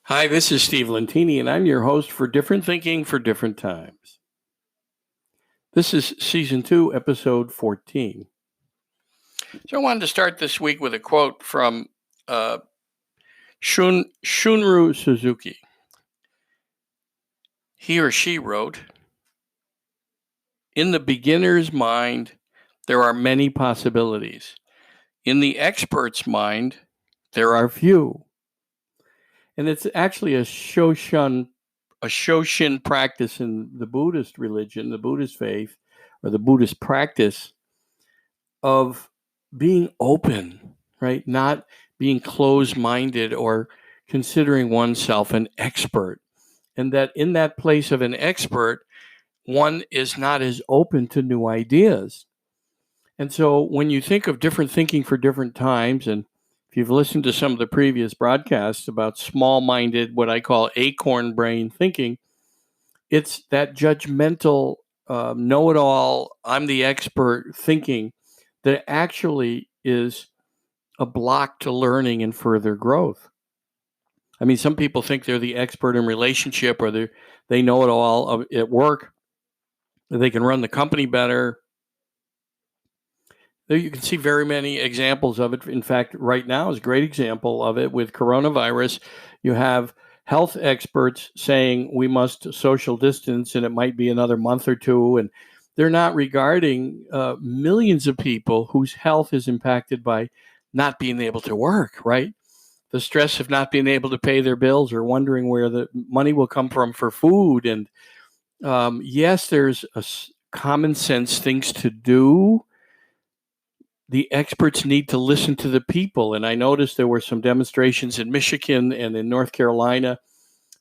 Hi, this is Steve Lentini, and I'm your host for Different Thinking for Different Times. This is Season 2, Episode 14. So I wanted to start this week with a quote from Shunryu Suzuki. He or she wrote, "In the beginner's mind, there are many possibilities. In the expert's mind, there are few." And it's actually a Shoshin practice in the Buddhist religion, the Buddhist faith, or the Buddhist practice of being open, right? Not being closed-minded or considering oneself an expert. And that in that place of an expert, one is not as open to new ideas. And so when you think of different thinking for different times, and if you've listened to some of the previous broadcasts about small-minded, what I call acorn brain thinking, it's that judgmental, know-it-all, I'm the expert thinking that actually is a block to learning and further growth. I mean, some people think they're the expert in relationship, or they know it all at work. They can run the company better. There you can see very many examples of it. In fact, right now is a great example of it with coronavirus. You have health experts saying we must social distance and it might be another month or two. And they're not regarding millions of people whose health is impacted by not being able to work, right? The stress of not being able to pay their bills or wondering where the money will come from for food. And yes, there's common sense things to do. The experts need to listen to the people. And I noticed there were some demonstrations in Michigan and in North Carolina.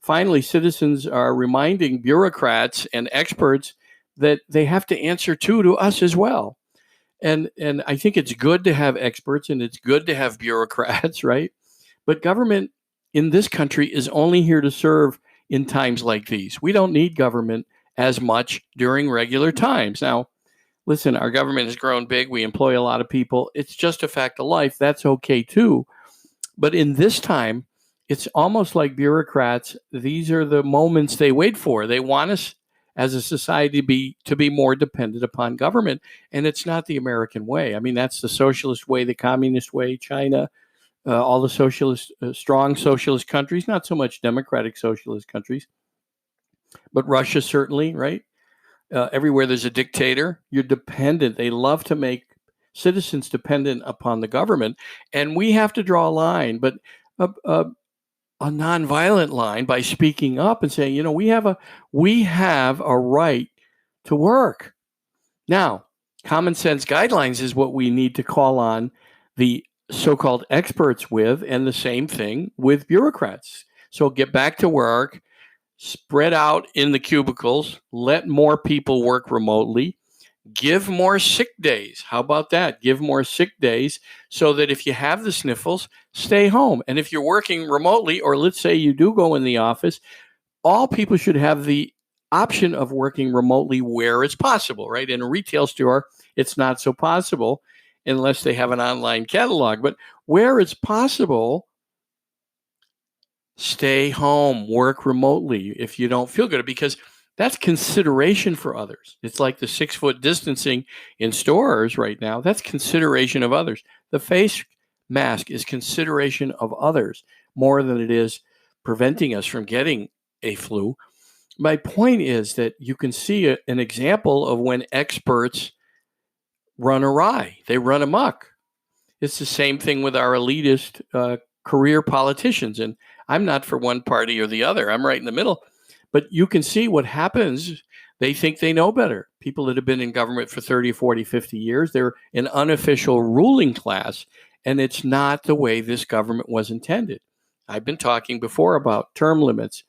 Finally, citizens are reminding bureaucrats and experts that they have to answer to us as well. And I think it's good to have experts and it's good to have bureaucrats, right? But government in this country is only here to serve in times like these. We don't need government as much during regular times. Now, listen, our government has grown big. We employ a lot of people. It's just a fact of life. That's okay too. But in this time, it's almost like bureaucrats. These are the moments they wait for. They want us as a society to be more dependent upon government. And it's not the American way. I mean, that's the socialist way, the communist way, China, all the socialist, strong socialist countries, not so much democratic socialist countries, but Russia certainly, right? Everywhere there's a dictator, you're dependent. They love to make citizens dependent upon the government. And we have to draw a line, but a nonviolent line by speaking up and saying, we have a right to work. Now, common sense guidelines is what we need to call on the so-called experts with, and the same thing with bureaucrats. So get back to work, spread out in the cubicles, let more people work remotely, give more sick days. How about that? Give more sick days so that if you have the sniffles, stay home. And if you're working remotely, or let's say you do go in the office, all people should have the option of working remotely where it's possible, right? In a retail store, it's not so possible unless they have an online catalog. But where it's possible, stay home, work remotely if you don't feel good, because that's consideration for others. It's like the 6-foot distancing in stores right now. That's consideration of others. The face mask is consideration of others more than it is preventing us from getting a flu. My point is that you can see an example of when experts run awry. They run amok. It's the same thing with our elitist career politicians. And I'm not for one party or the other. I'm right in the middle. But you can see what happens. They think they know better. People that have been in government for 30, 40, 50 years, they're an unofficial ruling class. And it's not the way this government was intended. I've been talking before about term limits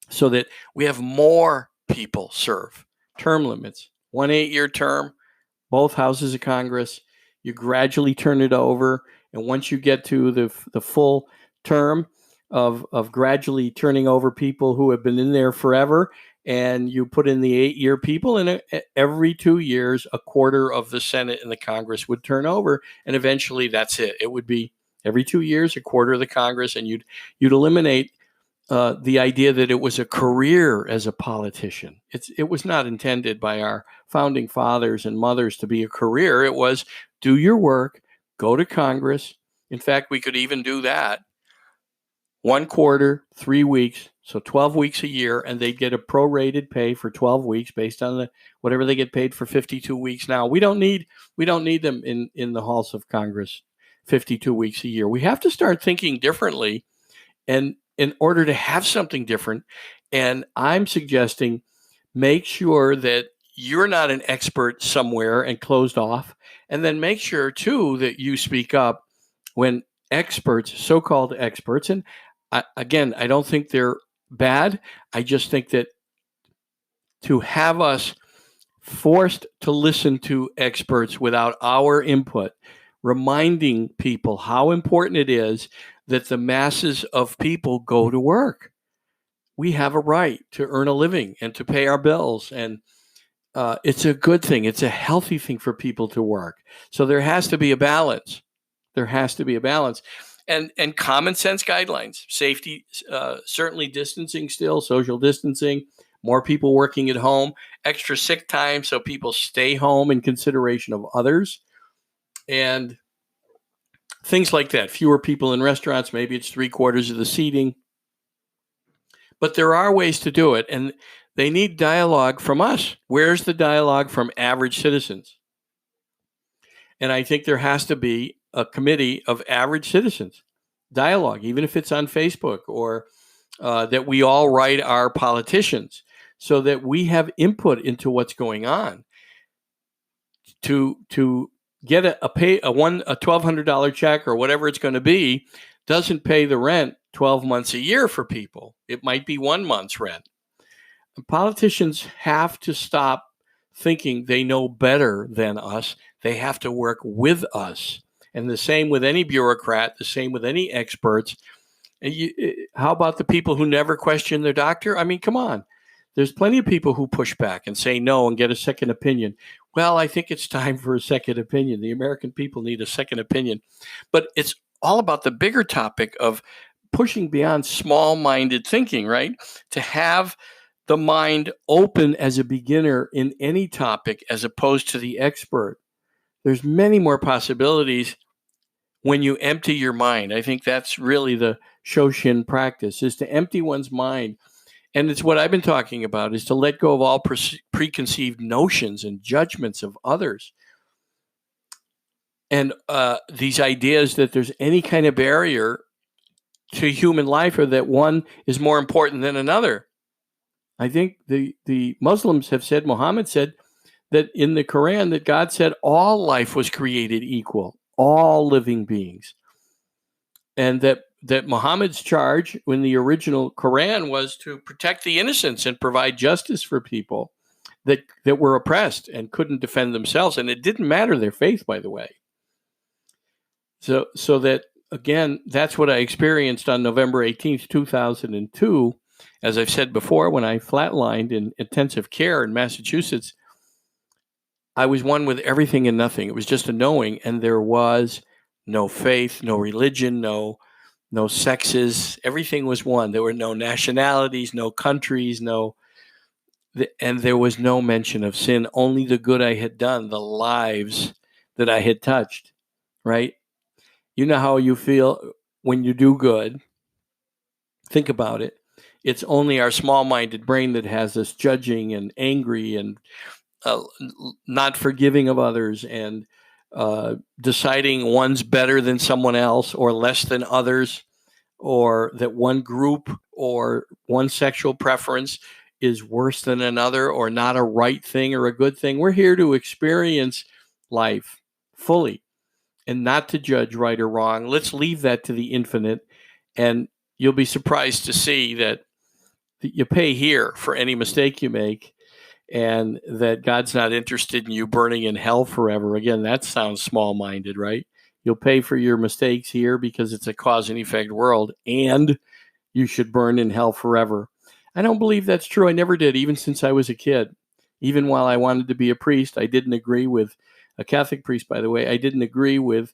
so that we have more people serve. Term limits, 1 8-year term, both houses of Congress. You gradually turn it over. And once you get to the full term of gradually turning over people who have been in there forever, and you put in the 8-year people, and every 2 years, a quarter of the Senate and the Congress would turn over. And eventually that's it. It would be every 2 years, a quarter of the Congress, and you'd eliminate the idea that it was a career as a politician. It was not intended by our founding fathers and mothers to be a career. It was do your work, go to Congress. In fact, we could even do that 1/4, 3 weeks, so 12 weeks a year, and they'd get a prorated pay for 12 weeks based on whatever they get paid for 52 weeks now. We don't need them in the halls of Congress 52 weeks a year. We have to start thinking differently, and in order to have something different, and I'm suggesting make sure that you're not an expert somewhere and closed off, and then make sure too that you speak up when experts, so-called experts, and again, I don't think they're bad. I just think that to have us forced to listen to experts without our input, reminding people how important it is that the masses of people go to work. We have a right to earn a living and to pay our bills. And it's a good thing. It's a healthy thing for people to work. So there has to be a balance. There has to be a balance. And common sense guidelines, safety, certainly distancing still, social distancing, more people working at home, extra sick time so people stay home in consideration of others, and things like that. Fewer people in restaurants, maybe it's 3/4 of the seating. But there are ways to do it, and they need dialogue from us. Where's the dialogue from average citizens? And I think there has to be a committee of average citizens, dialogue, even if it's on Facebook, or that we all write our politicians so that we have input into what's going on. To get a $1,200 check or whatever it's going to be doesn't pay the rent 12 months a year for people. It might be 1 month's rent. Politicians have to stop thinking they know better than us. They have to work with us. And the same with any bureaucrat, the same with any experts. How about the people who never question their doctor? I mean, come on. There's plenty of people who push back and say no and get a second opinion. Well, I think it's time for a second opinion. The American people need a second opinion. But it's all about the bigger topic of pushing beyond small-minded thinking, right? To have the mind open as a beginner in any topic as opposed to the expert. There's many more possibilities when you empty your mind. I think that's really the Shoshin practice, is to empty one's mind. And it's what I've been talking about, is to let go of all preconceived notions and judgments of others. And these ideas that there's any kind of barrier to human life, or that one is more important than another. I think the Muslims have said, Muhammad said, that in the Quran, that God said all life was created equal, all living beings. And that Muhammad's charge in the original Quran was to protect the innocents and provide justice for people that were oppressed and couldn't defend themselves. And it didn't matter their faith, by the way. So that, again, that's what I experienced on November 18th, 2002. As I've said before, when I flatlined in intensive care in Massachusetts, I was one with everything and nothing. It was just a knowing, and there was no faith, no religion, no sexes. Everything was one. There were no nationalities, no countries, and there was no mention of sin, only the good I had done, the lives that I had touched, right? You know how you feel when you do good. Think about it. It's only our small-minded brain that has us judging and angry and not forgiving of others, and deciding one's better than someone else or less than others, or that one group or one sexual preference is worse than another, or not a right thing or a good thing. We're here to experience life fully and not to judge right or wrong. Let's leave that to the infinite, and you'll be surprised to see that you pay here for any mistake you make, and that God's not interested in you burning in hell forever. Again, that sounds small-minded, right? You'll pay for your mistakes here because it's a cause and effect world, and you should burn in hell forever. I don't believe that's true. I never did, even since I was a kid. Even while I wanted to be a priest, I didn't agree with a Catholic priest, by the way. I didn't agree with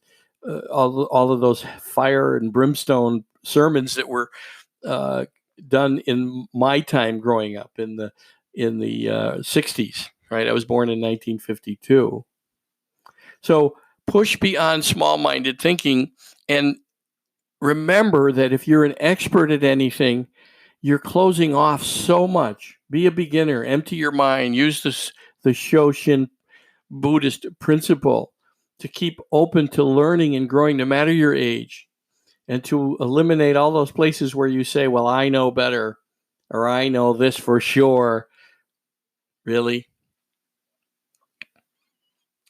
all of those fire and brimstone sermons that were done in my time growing up in the 60s, right? I was born in 1952. So push beyond small-minded thinking, and remember that if you're an expert at anything, you're closing off so much. Be a beginner, empty your mind, use the Shoshin Buddhist principle to keep open to learning and growing no matter your age, and to eliminate all those places where you say, well, I know better, or I know this for sure. Really?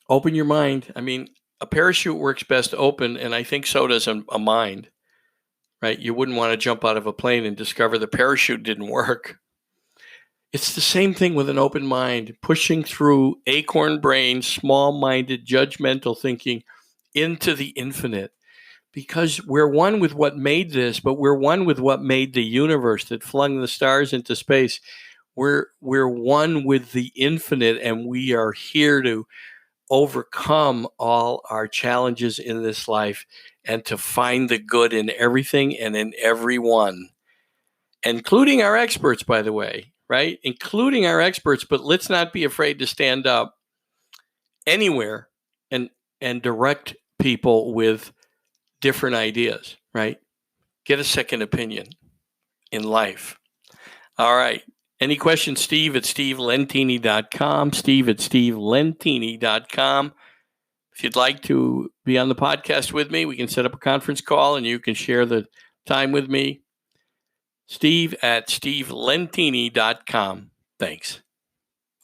Open your mind. I mean, a parachute works best open, and I think so does a mind, right? You wouldn't want to jump out of a plane and discover the parachute didn't work. It's the same thing with an open mind, pushing through acorn brain, small-minded, judgmental thinking into the infinite. Because we're one with what made this, but we're one with what made the universe that flung the stars into space. We're one with the infinite, and we are here to overcome all our challenges in this life and to find the good in everything and in everyone, including our experts, by the way, right? Including our experts, but let's not be afraid to stand up anywhere and direct people with different ideas, right? Get a second opinion in life. All right. Any questions, Steve at stevelentini.com, Steve at stevelentini.com. If you'd like to be on the podcast with me, we can set up a conference call and you can share the time with me. Steve at stevelentini.com. Thanks.